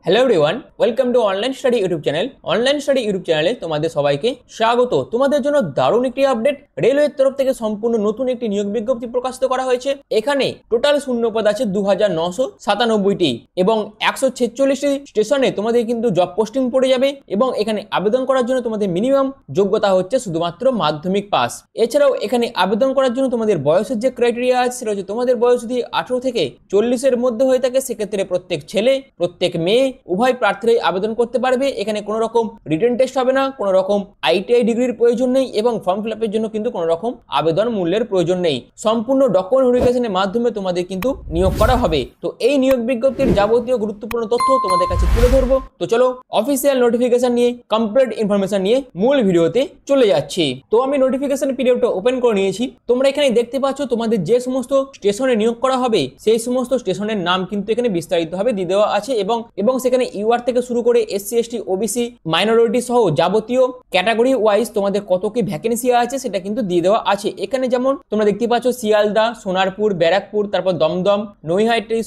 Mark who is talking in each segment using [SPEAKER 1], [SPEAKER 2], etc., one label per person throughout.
[SPEAKER 1] Hello everyone, welcome to online study YouTube channel. Online study YouTube চ্যানেলে তোমাদের সবাইকে স্বাগত। তোমাদের জন্য দারুণ একটি আপডেট। রেলওয়ের তরফ থেকে সম্পূর্ণ নতুন একটি নিয়োগ বিজ্ঞপ্তি প্রকাশিত করা হয়েছে। এখানে টোটাল শূন্যপদ আছে 2997টি এবং 146টি স্টেশনে তোমাদের কিন্তু জব পোস্টিং পড়ে যাবে এবং এখানে আবেদন করার জন্য তোমাদের মিনিমাম যোগ্যতা হচ্ছে শুধুমাত্র মাধ্যমিক পাস। এছাড়াও এখানে আবেদন করার জন্য তোমাদের বয়সের যে ক্রাইটেরিয়া আছে সেটা হচ্ছে তোমাদের বয়স যদি 18 থেকে 40-এর মধ্যে হয়ে থাকে সেক্ষেত্রে প্রত্যেক ছেলে প্রত্যেক মেয়ে উভয় প্রার্থীরাই আবেদন করতে পারবে। এখানে কোনো রকম রিটেন টেস্ট হবে না, কোনো রকম আইটিআই ডিগ্রির প্রয়োজন নেই এবং ফর্ম ফিল আপের জন্য কিন্তু কোনো রকম আবেদন মূল্যের প্রয়োজন নেই। সম্পূর্ণ ডকুমেন্ট ভেরিফিকেশনের মাধ্যমে তোমাদের কিন্তু নিয়োগ করা হবে। তো এই নিয়োগ বিজ্ঞপ্তির যাবতীয় গুরুত্বপূর্ণ তথ্য তোমাদের কাছে তুলে ধরবো। তো চলো অফিসিয়াল নোটিফিকেশন নিয়ে কমপ্লিট ইনফরমেশন নিয়ে মূল ভিডিওতে চলে যাচ্ছি। তো আমি নোটিফিকেশন পিডিএফটা ওপেন করে নিয়েছি। তোমরা এখানে দেখতে পাচ্ছ তোমাদের যে সমস্ত স্টেশনে নিয়োগ করা হবে সেই সমস্ত স্টেশনের নাম কিন্তু এখানে বিস্তারিতভাবে দিয়ে দেওয়া আছে এবং সেখানে ইউআর থেকে শুরু করে এসসি এসটি ওবিসি মাইনরিটি সহ যাবতীয় ক্যাটাগরি ওয়াইজ তোমাদের কত কি ভ্যাকেন্সি আছে সেটা কিন্তু দিয়ে দেওয়া আছে। এখানে যেমন তোমরা দেখতে পাচ্ছ শিয়ালদা, সোনারপুর, ব্যারাকপুর, তারপর দমদম, নৈহাটি,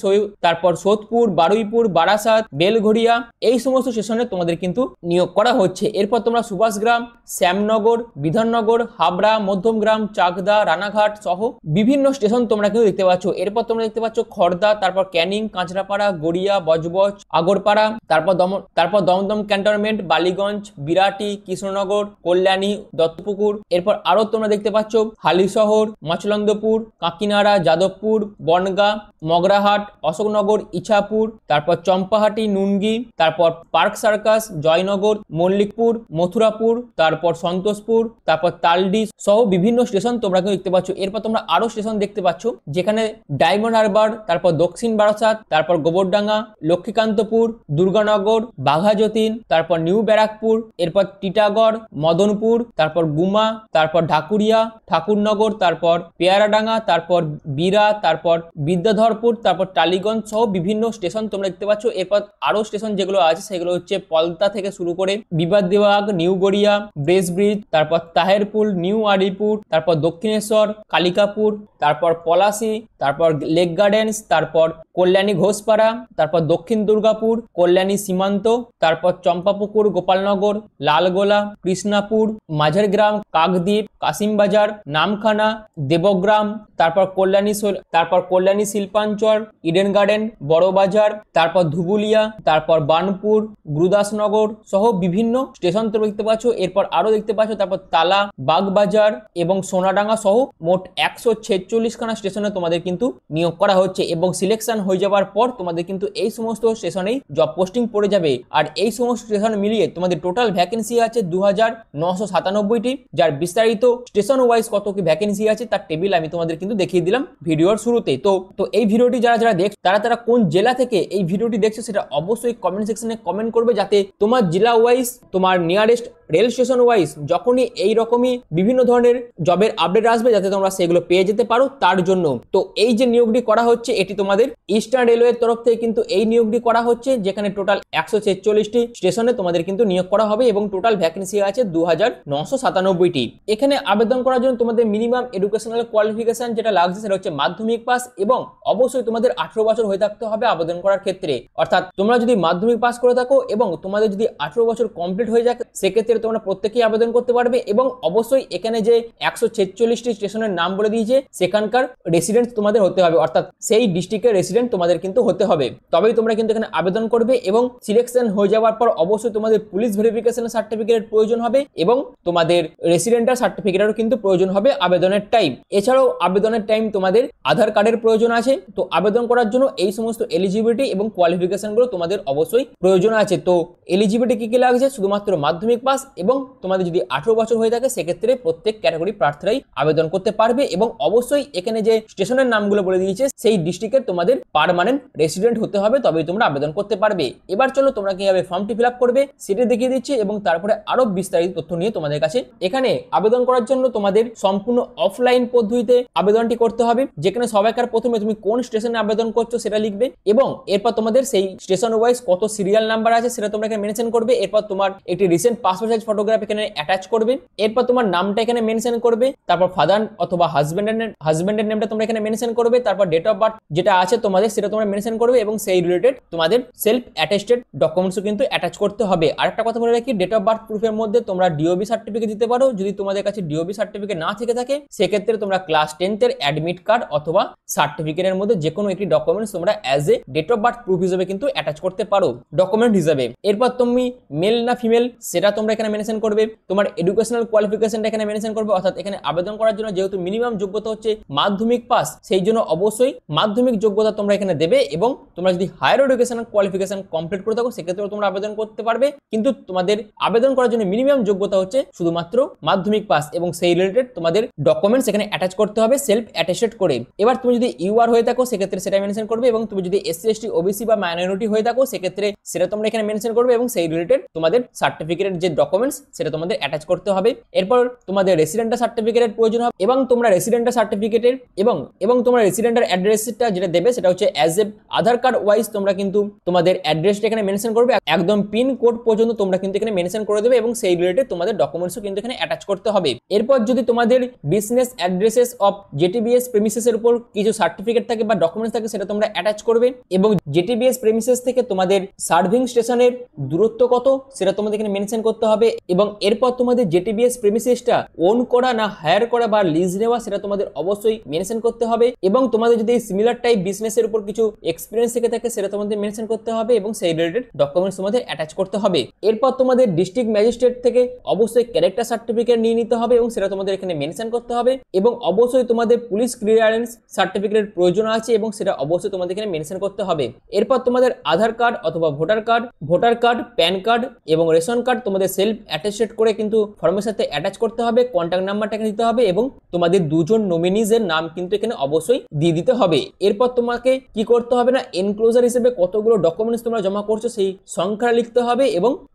[SPEAKER 1] তারপর সোদপুর, বারুইপুর, বারাসাত, বেলঘড়িয়া এই সমস্ত স্টেশনে তোমাদের কিন্তু নিয়োগ করা হচ্ছে। এরপর তোমরা সুভাষগ্রাম, শ্যামনগর, বিধাননগর, হাবড়া, মধ্যমগ্রাম, চাকদা, রানাঘাট সহ বিভিন্ন স্টেশন তোমরা কিন্তু দেখতে পাচ্ছ। এরপর তোমরা দেখতে পাচ্ছ খড়দা, তারপর ক্যানিং, কাঁচরাপাড়া, গড়িয়া, বজবজ, আগরপাড়া, তারপর দমদম ক্যান্টনমেন্ট, বালিগঞ্জ, বিরাটি, কৃষ্ণনগর, কল্যাণী, দত্তপুকুর। এরপর আরো তোমরা দেখতে পাচ্ছ হালিশহর, মাছলন্দপুর, কাকিনাড়া, যাদবপুর, বনগা, মগরাহাট, অশোকনগর, ইছাপুর, তারপর চম্পাহাটি, নুনগি, তারপর পার্ক সার্কাস, জয়নগর, মল্লিকপুর, মথুরাপুর, তারপর সন্তোষপুর, তারপর তালডি সহ বিভিন্ন স্টেশন তোমরা কিন্তু দেখতে পাচ্ছ। এরপর তোমরা আরো স্টেশন দেখতে পাচ্ছ যেখানে ডায়মন্ড হারবার, তারপর দক্ষিণ বারাসাত, তারপর গোবরডাঙ্গা, লক্ষ্মীকান্তপুর, দুর্গানগর, বাঘাযতীন, তারপর নিউ ব্যারাকপুর, এরপর টিটাগড়, মদনপুর, তারপর গুমা, তারপর ঢাকুরিয়া, ঠাকুরনগর, তারপর পেয়ারাডাঙ্গা, তারপর বীরা, তারপর বিদ্যাধরপুর, তারপর টালিগঞ্জ সহ বিভিন্ন স্টেশন তোমরা দেখতে পাচ্ছ। এরপর আরো স্টেশন যেগুলো আছে সেগুলো হচ্ছে পলতা থেকে শুরু করে বিবাদবিভাগ, নিউ গড়িয়া, ব্রেসব্রিজ, তারপর তাহেরপুর, নিউ আলিপুর, তারপর দক্ষিণেশ্বর, কালিকাপুর, তারপর পলাশী, তারপর লেক গার্ডেন্স, তারপর কল্যাণী ঘোষপাড়া, তারপর দক্ষিণ দুর্গাপুর, কল্যাণী সীমান্ত, তারপর চম্পাপুকুর, গোপালনগর, লালগোলা, কৃষ্ণাপুর, মাঝেরগ্রাম, কাকদ্বীপ, কাশিমবাজার, নামখানা, দেবগ্রাম, তারপর কল্যাণী শিল্পাঞ্চল, ইডেন গার্ডেন, বড়বাজার, তারপর ধুবুলিয়া, তারপর বানপুর, গুরুদাসনগর সহ বিভিন্ন স্টেশন তোমরা দেখতে পাচ্ছ। এরপর আরো দেখতে পাচ্ছ তারপর তালা, বাগবাজার এবং সোনাডাঙ্গা সহ মোট 146খানা স্টেশনে তোমাদের কিন্তু নিয়োগ করা হচ্ছে এবং সিলেকশন হয়ে যাওয়ার পর তোমাদের কিন্তু এই সমস্ত স্টেশনেই জব পোস্টিং পড়ে যাবে। আর এই সমস্ত স্টেশন মিলিয়ে তোমাদের টোটাল ভ্যাকেন্সি আছে 2997টি, যার বিস্তারিত স্টেশন ওয়াইজ কত কি ভ্যাকেন্সি আছে তার টেবিল আমি তোমাদের কিন্তু দেখিয়ে দিলাম ভিডিওর শুরুতে। তো এই ভিডিওটি যারা দেখছো তারা কোন জেলা থেকে এই ভিডিওটি দেখছো সেটা অবশ্যই কমেন্ট সেকশনে কমেন্ট করবে, যাতে তোমার জেলা ওয়াইজ তোমার নিয়ারেস্ট রেল স্টেশন ওয়াইজ যখনই এই রকমই বিভিন্ন ধরনের জবের আপডেট আসবে যাতে তোমরা সেগুলো পেয়ে যেতে পারো তার জন্য। তো এই যে নিয়োগটি করা হচ্ছে এটি তোমাদের ইস্টার্ন রেলওয়ের তরফ থেকে কিন্তু এই নিয়োগটি করা হচ্ছে, যেখানে টোটাল 146টি স্টেশনে তোমাদের কিন্তু নিয়োগ করা হবে এবং টোটাল ভ্যাকেন্সি আছে 2997টি। এখানে আবেদন করার জন্য তোমাদের মিনিমাম এডুকেশনাল কোয়ালিফিকেশন যেটা লাগছে সেটা হচ্ছে মাধ্যমিক পাস এবং অবশ্যই তোমাদের 18 বছর হয়ে থাকতে হবে আবেদন করার ক্ষেত্রে। অর্থাৎ তোমরা যদি মাধ্যমিক পাস করে থাকো এবং তোমাদের যদি 18 বছর কমপ্লিট হয়ে যায় সেক্ষেত্রে তোমরা প্রত্যেকেই আবেদন করতে পারবে এবং অবশ্যই এখানে যে 146টি স্টেশনের নাম বলে দিয়েছে সেখানকার রেসিডেন্ট তোমাদের হতে হবে, অর্থাৎ সেই ডিস্ট্রিক্টের রেসিডেন্ট তোমাদের কিন্তু হতে হবে, তবেই তোমরা কিন্তু এখানে আবেদন করবে। এবং সিলেকশন হয়ে যাওয়ার পর অবশ্যই তোমাদের পুলিশ ভেরিফিকেশনের সার্টিফিকেটের প্রয়োজন হবে এবং তোমাদের রেসিডেন্টাল সার্টিফিকেটেরও কিন্তু প্রয়োজন হবে আবেদনের টাইম। এছাড়াও আবেদনের টাইম তোমাদের আধার কার্ডের প্রয়োজন আছে। তো আবেদন করার জন্য এই সমস্ত এলিজিবিলিটি এবং কোয়ালিফিকেশনগুলো তোমাদের অবশ্যই প্রয়োজন আছে। তো এলিজিবিলিটি কি কি লাগছে? শুধুমাত্র মাধ্যমিক পাস এবং তোমাদের যদি 18 বছর হয়ে থাকে সেক্ষেত্রে প্রত্যেক ক্যাটাগরি প্রার্থীরাই আবেদন করতে পারবে এবং অবশ্যই এখানে যে স্টেশনের নামগুলো বলে দিয়েছে সেই ডিস্ট্রিক্টের তোমাদের পার্মানেন্ট রেসিডেন্ট হতে হবে, তবেই তোমরা আবেদন করতে পারবে। এবার চলো তোমরা কিভাবে ফর্মটি ফিল আপ করবে সেটা দেখিয়ে দিচ্ছি এবং তারপরে আরো বিস্তারিত তথ্য নিয়ে তোমাদের কাছে। এখানে আবেদন করার জন্য তোমাদের সম্পূর্ণ অফলাইন পদ্ধতিতে আবেদনটি করতে হবে, যেখানে সবাইকার প্রথমে তুমি কোন স্টেশনে আবেদন করছো সেটা লিখবে এবং এরপর তোমাদের সেই স্টেশন ওয়াইজ কত সিরিয়াল নাম্বার আছে সেটা তোমরা এখানে মেনশন করবে। এরপর তোমার একটি রিসেন্ট পাসপোর্ট সাইজ ফটোগ্রাফ এখানে অ্যাটাচ করবে। এরপর তোমার নামটা এখানে মেনশন করবে, তারপর ফাদার অথবা হাজবেন্ডের নেমটা তোমরা এখানে মেনশন করবে, তারপর ডেট অফ বার্থ যেটা আছে তোমাদের সেটা তোমরা মেনশন করবে এবং সেই রিলেটেড তোমাদের সেলফ অ্যাটেস্টেড ডকুমেন্টসও কিন্তু অ্যাটাচ করতে হবে। আরেকটা কথা বলে রাখি, ডেট অফ বার্থ প্রুফের মধ্যে তোমরা ডিওবি সার্টিফিকেট দিতে পারো। যদি তোমাদের কাছে ডিওবি সার্টিফিকেট না থেকে থাকে সেক্ষেত্রে তোমরা ক্লাস 10 এর অ্যাডমিট কার্ড অথবা সার্টিফিকেটের মধ্যে যে কোনো একটি ডকুমেন্টস তোমরা as a date of birth proof হিসেবে কিন্তু অ্যাটাচ করতে পারো ডকুমেন্ট হিসেবে। এরপর তুমি মেল না ফিমেল সেটা তোমরা এখানে মেনশন করবে। তোমার এডুকেশনাল কোয়ালিফিকেশনটা এখানে মেনশন করবে, অর্থাৎ এখানে আবেদন করার জন্য যেহেতু মিনিমাম যোগ্যতা হচ্ছে মাধ্যমিক পাস, সেই জন্য অবশ্যই মাধ্যমিক যোগ্যতা তোমরা এখানে দেবে। এবং তোমরা যদি হায়ার এডুকেশনাল কোয়ালিফিকেশন কমপ্লিট করে থাকো সেক্ষেত্রেও তোমরা আবেদন করতে পারবে, কিন্তু তোমাদের আবেদন করার জন্য মিনিমাম যোগ্যতা হচ্ছে শুধুমাত্র মাধ্যমিক পাস এবং সেই রিলেটেড তোমাদের ডকুমেন্টস এখানে অ্যাটাচ করতে হবে সেলফ অ্যাটেস্টেড করে। এবার তুমি যদি ইউআর হয়ে থাকো সেক্ষেত্রে সেটা মেনশন করবে, এবং তুমি যদি এসসি এসটি ওবিসি বা মাইনরিটি হয়ে থাকো সেক্ষেত্রে সেটা তোমরা এখানে মেনশন করবে এবং সেই রিলেটেড তোমাদের সার্টিফিকেটের যে ডকুমেন্টস সেটা তোমাদের অ্যাটাচ করতে হবে। এরপর তোমাদের রেসিডেন্টাল সার্টিফিকেটের প্রয়োজন হবে এবং তোমরা রেসিডেন্টাল সার্টিফিকেটের এবং তোমরা রেসিডেন্টাল অ্যাড্রেসটা যেটা দেবে সেটা হচ্ছে as a Aadhaar card wise তোমরা কিন্তু তোমাদের অ্যাড্রেসটা এখানে মেনশন করবে, একদম পিন কোড পর্যন্ত তোমরা কিন্তু এখানে মেনশন করে দেবে এবং সেই রিলেটেড তোমাদের ডকুমেন্টসও কিন্তু এখানে অ্যাটাচ করতে হবে। এরপর যদি তোমাদের বিজনেস অ্যাড্রেসেস অফ জেটিবিএস প্রেমিসেসের উপর কিছু সার্টিফিকেট থাকে বা ডকুমেন্টস থাকে সেটা তোমরা অ্যাটাচ করবে, এবং জেটিবিএস প্রেমিসেস থেকে তোমাদের সার্ভিং স্টেশনের দূরত্ব কত সেটা তোমাদের এখানে মেনশন করতে হবে। এবং এরপর তোমাদের জেটিবিএস প্রেমিসেসটা ওন করা না হায়ার করা বা লিজ নেওয়া সেটা তোমাদের অবশ্যই মেনশন করতে হবে, এবং তোমাদের যদি সিমিলার টাইপ বিজনেসের উপর কিছু এক্সপিরিয়েন্স থেকে থাকে সেটা তোমাদের মেনশন করতে হবে এবং সেই রিলেটেড ডকুমেন্টস তোমাদের অ্যাটাচ করতে হবে। এরপর তোমাদের ডিস্ট্রিক্ট ম্যাজিস্ট্রেট থেকে অবশ্যই ক্যারেক্টার সার্টিফিকেট নিয়ে নিতে হবে এবং সেটা তোমাদের এখানে মেনশন করতে হবে, এবং অবশ্যই তোমাদের পুলিশ ক্লিয়ারেন্স সার্টিফিকেটের প্রয়োজন আছে এবং সেটা অবশ্যই তোমাদের এখানে মেনশন করতে হবে। এরপর তোমাদের আধার কার্ড অথবা ভোটার কার্ড, প্যান কার্ড এবং রেশন কার্ড তোমাদের সেলফ অ্যাটেস্টেড করে কিন্তু ফর্মের সাথে অ্যাটাচ করতে হবে, কন্ট্যাক্ট নাম্বারটা দিতে হবে এবং তোমাদের দুজন নমিনিজের নাম কিন্তু এখানে অবশ্যই দিয়ে দিতে হবে। এরপর তোমাকে কি করতে হবে না, এনক্লোজার হিসেবে কতগুলো ডকুমেন্টস তোমরা জমা করছো সেই সংখ্যা লিখতে হবে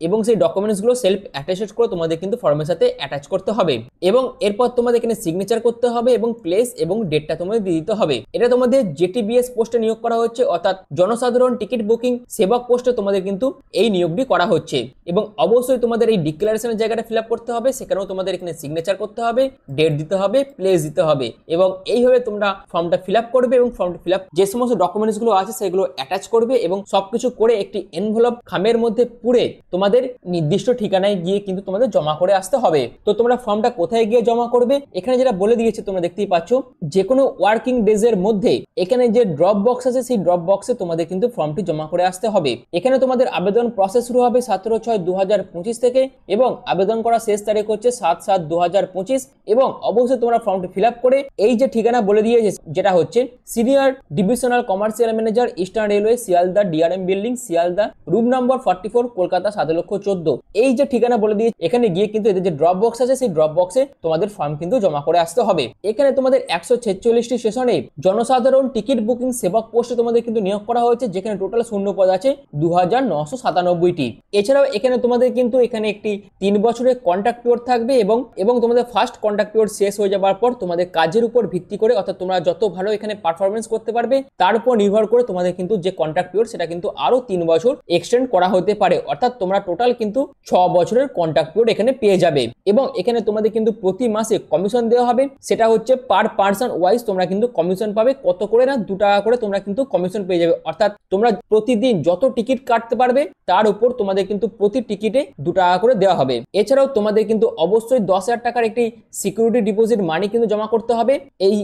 [SPEAKER 1] এবং সেই ডকুমেন্টস গুলো সেলফ অ্যাটেস্টেড করে তোমাদের কিন্তু ফর্মের সাথে অ্যাটাচ করতে হবে, এবং এরপর তোমাদের এখানে সিগনেচার করতে হবে এবং প্লেস এবং ডেটটা তোমাদের দিয়ে দিতে হবে। এটা তোমাদের জেটিবিএস পোস্টে নিয়োগ করা হচ্ছে, অর্থাৎ জনসাধারণ টিকিট বুকিং সেবক পোস্টে তোমাদের কিন্তু এই নিয়োগটি করা হচ্ছে, এবং অবশ্যই তোমাদের এই ডিক্লারেশনের জায়গাটা ফিল আপ করতে হবে, সেখানেও তোমাদের এখানে সিগনেচার করতে হবে, ডেট দিতে হবে, প্লেস দিতে হবে, এবং এইভাবে তোমরা ফর্মটা ফিল আপ করবে এবং ফর্মটা ফিল আপ যে সমস্ত ডকুমেন্টস গুলো আছে সেগুলো অ্যাটাচ করবে এবং সবকিছু করে একটি এনভেলপ খামের মধ্যে পুরে তোমাদের নির্দিষ্ট ঠিকানায় গিয়ে কিন্তু তোমাদের জমা করে আসতে হবে। তো তোমরা ফর্মটা কোথায় গিয়ে জমা করবে এখানে যেটা বলে দিয়েছে তোমরা দেখতেই পাচ্ছ, যে কোনো ওয়ার্কিং ডেজ এর মধ্যে এখানে যে ড্রপ বক্স আছে সেই ড্রপ বক্সে তোমাদের কিন্তু ফর্মটি জমা করে আসতে হবে। এখানে তোমাদের আবেদন প্রসেস শুরু হবে 17/6/2025 থেকে এবং আবেদন করার শেষ তারিখ হচ্ছে 7/7/2025, এবং অবশ্যই তোমরা ফর্মটি ফিল আপ করে এই যে ঠিকানা বলে দিয়েছে যেটা হচ্ছে senior divisional commercial manager eastern railway Sealdah DRM building Sealdah room number 44 Kolkata 7,14,000, এই যে ঠিকানা বলে দিয়েছে এখানে গিয়ে কিন্তু এদের যে ড্রপ বক্স আছে সেই ড্রপ বক্সে তোমাদের ফর্ম কিন্তু জমা করে আসতে হবে। এখানে তোমাদের 146টি সেশনে জনসাধারণ টিকিট বুকিং সেবক পোস্টে তোমাদের কিন্তু নিয়োগ করা হয়েছে, যেখানে টোটাল শূন্য পদ আছে 2997টি। এছাড়াও এখানে তোমাদের কিন্তু এখানে একটি 3 বছরের কন্ট্রাক্ট পিরিয়ড থাকবে এবং তোমাদের ফার্স্ট কন্ট্রাক্ট পিরিয়ড শেষ হয়ে যাবার পর তোমাদের কাজের উপর ভিত্তি করে, অর্থাৎ তোমরা যত ভালো এখানে পারফরমেন্স করতে পারবে তার উপর নির্ভর করে তোমাদের কিন্তু যে কন্ট্রাক্ট পিরিয়ড সেটা কিন্তু আরো 3 বছর এক্সটেন্ড করা হতে পারে, অর্থাৎ তোমরা টোটাল কিন্তু 6 বছরের কন্ট্রাক্ট পিরিয়ড এখানে পেয়ে যাবে। এবং এখানে তোমাদের কিন্তু প্রতি মাসে কমিশন দেওয়া হবে, সেটা হচ্ছে পার পার্সন ওয়াইজ তোমরা কিন্তু কমিশন পাবে, কত করে না 2 টাকা করে তোমরা কিন্তু কমিশন পেয়ে যাবে, অর্থাৎ তোমরা প্রতিদিন যত টিকিট কাটতে পারবে তার উপর তোমাদের কিন্তু প্রতি টিকিটে 2 টাকা করে দেওয়া হবে। এছাড়াও তোমাদের কিন্তু অবশ্যই 10,000 টাকার একটি সিকিউরিটি ডিপোজিট মানি কিন্তু জমা করতে হবে। এই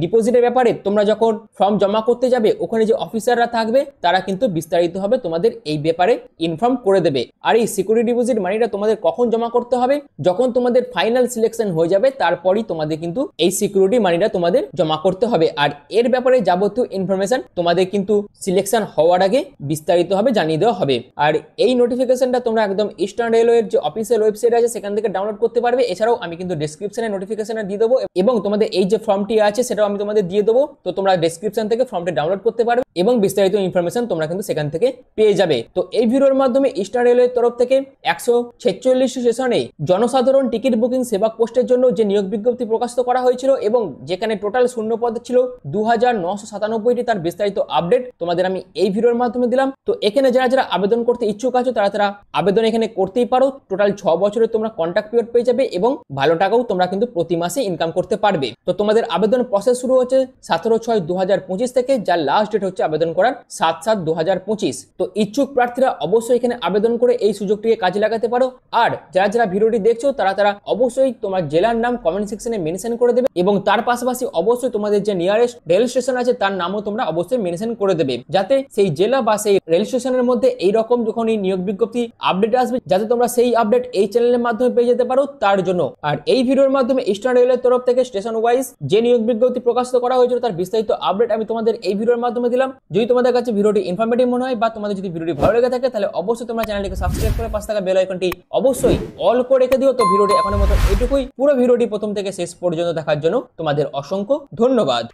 [SPEAKER 1] ডিপোজিটের ব্যাপারে তোমরা যখন ফর্ম জমা করতে যাবে ওখানে যে অফিসাররা থাকবে তারা কিন্তু বিস্তারিতভাবে তোমাদের এই ব্যাপারে ইনফর্ম করে দেবে। আর এই সিকিউরিটি ডিপোজিট মানিটা তোমাদের কখন জমা করতে হবে, যখন তোমাদের ফাইনাল সিলেকশন হয়ে যাবে তারপরই তোমাদের কিন্তু এই সিকিউরিটি মানিটা তোমাদের জমা করতে হবে। আর এর ব্যাপারে যাবতীয় ইনফরমেশন তোমাদের কিন্তু সিলেকশন হওয়ার আগে বিস্তারিতভাবে জানিয়ে দেওয়া হবে। আর এই নোটিফিকেশনটা তোমরা একদম ইস্টার্ন রেলওয়ের যে অফিসিয়াল ওয়েবসাইট আছে সেখান থেকে ডাউনলোড করতে পারবে। এছাড়াও আমি কিন্তু ডেসক্রিপশনে নোটিফিকেশনটা দিয়ে দেবো এবং তোমাদের এই যে ফর্মটি আছে সেটাও আমি তোমাদের দিয়ে দেবো, তো তোমরা ডেসক্রিপশন থেকে ফর্মটি ডাউনলোড করতে পারবে এবং বিস্তারিত ইনফরমেশন তোমরা কিন্তু সেখান থেকে পেয়ে যাবে। তো এই ভিডিওর মাধ্যমে ইস্টার্ন রেলওয়ের তরফ থেকে 146 সেশনে জনসাধারণ টিকিট বুকিং সেবক পোস্টের জন্য যে নিয়োগ বিজ্ঞপ্তি প্রকাশিত করা হয়েছিল এবং যেখানে টোটাল শূন্য পদ ছিল 2997টি, তার বিস্তারিত আপডেট তোমাদের আমি এই ভিডিওর মাধ্যমে দিলাম। তো এখানে যারা যারা আবেদন করতে ইচ্ছুক আছো তারা আবেদন এখানে করতেই পারো। টোটাল 6 বছরের তোমরা কন্ট্রাক্ট পিরিয়ড পেয়ে যাবে এবং ভালো টাকাও তোমরা কিন্তু প্রতি মাসে ইনকাম করতে পারবে। তো তোমাদের আবেদন প্রসেস শুরু হচ্ছে 17/6/2025 থেকে, যার লাস্ট ডেট হচ্ছে আবেদন করার 7/7/2025। তো ইচ্ছুক প্রার্থীরা অবশ্যই এখানে আবেদন করে এই সুযোগটিকে কাজে লাগাতে পারো। আর যারা যারা ভিডিওটি দেখছো তারা অবশ্যই তোমার জেলার নাম কমেন্ট সেকশনে মেনশন করে দেবে এবং তার পাশাপাশি অবশ্যই তোমাদের যে নিয়ারেস্ট রেল স্টেশন আছে তার নামও তোমরা অবশ্যই মেনশন করে দেবে, যাতে সেই জেলা বা সেই রেল স্টেশনের মধ্যে এইরকম যখন এই নিয়োগ বিজ্ঞপ্তি আপডেট আসবে যাতে তোমরা সেই আপডেট এই চ্যানেলের মাধ্যমে পেয়ে যেতে পারো তার জন্য। আর এই ভিডিওর মাধ্যমে ইস্টার্ন রেলের তরফ থেকে স্টেশন ওয়াইজ যে নিয়োগ বিজ্ঞপ্তি প্রকাশিত করা হয়েছিল তার বিস্তারিত আপডেট আমি তোমাদের এই ভিডিওর মাধ্যমে দিলাম। যদি তোমাদের কাছে ভিডিওটি ইনফরমেটিভ মনে হয় বা তোমাদের যদি ভিডিওটি ভালো লেগে থাকে তাহলে অবশ্যই তোমরা চ্যানেলটিকে সাবস্ক্রাইব করে পাশে থাকা বেল আইকনটি অবশ্যই অল করে রেখে দিও। তো ভিডিওটি এখনের মতো এইটুকুই। পুরো ভিডিওটি প্রথম থেকে শেষ পর্যন্ত দেখার জন্য তোমাদের অসংখ্য ধন্যবাদ।